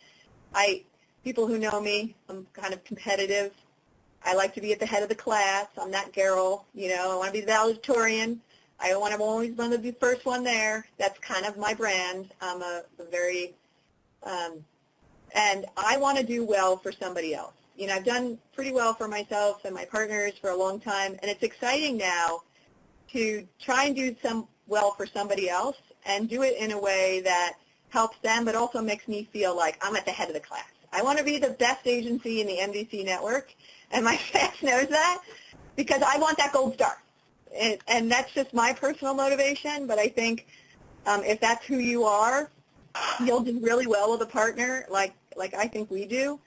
People who know me, I'm kind of competitive. I like to be at the head of the class. I'm that girl, I want to be the valedictorian. I want to always want to be the first one there. That's kind of my brand. I'm a very, and I want to do well for somebody else. I've done pretty well for myself and my partners for a long time, and it's exciting now to try and do some well for somebody else and do it in a way that helps them, but also makes me feel like I'm at the head of the class. I want to be the best agency in the MDC network, and my staff knows that, because I want that gold star. And that's just my personal motivation, but I think if that's who you are, you'll do really well with a partner like I think we do,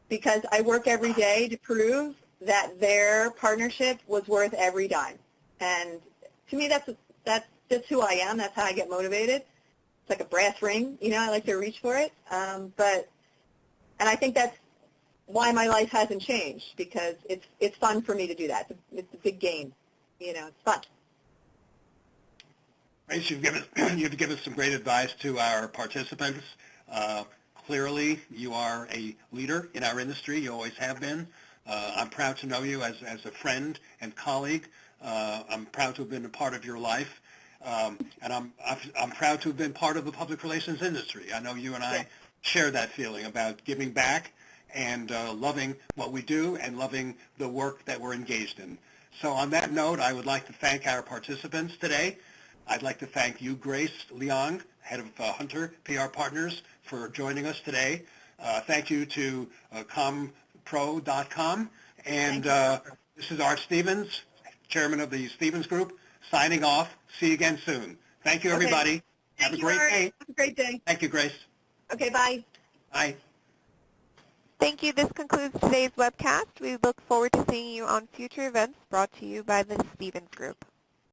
because I work every day to prove that their partnership was worth every dime. And to me, that's just who I am. That's how I get motivated. It's like a brass ring, I like to reach for it. And I think that's why my life hasn't changed, because it's fun for me to do that. It's a big game. It's fun. Grace, you've given some great advice to our participants. Clearly, you are a leader in our industry. You always have been. I'm proud to know you as a friend and colleague. I'm proud to have been a part of your life, and I'm proud to have been part of the public relations industry. I know you and I share that feeling about giving back and loving what we do and loving the work that we're engaged in. So on that note, I would like to thank our participants today. I'd like to thank you, Grace Leong, head of Hunter PR Partners, for joining us today. Thank you to compro.com. And this is Art Stevens, chairman of the Stevens Group, signing off. See you again soon. Thank you, everybody. Okay. Have a great day. Have a great day. Thank you, Grace. Okay, bye. Bye. Thank you. This concludes today's webcast. We look forward to seeing you on future events brought to you by the Stevens Group.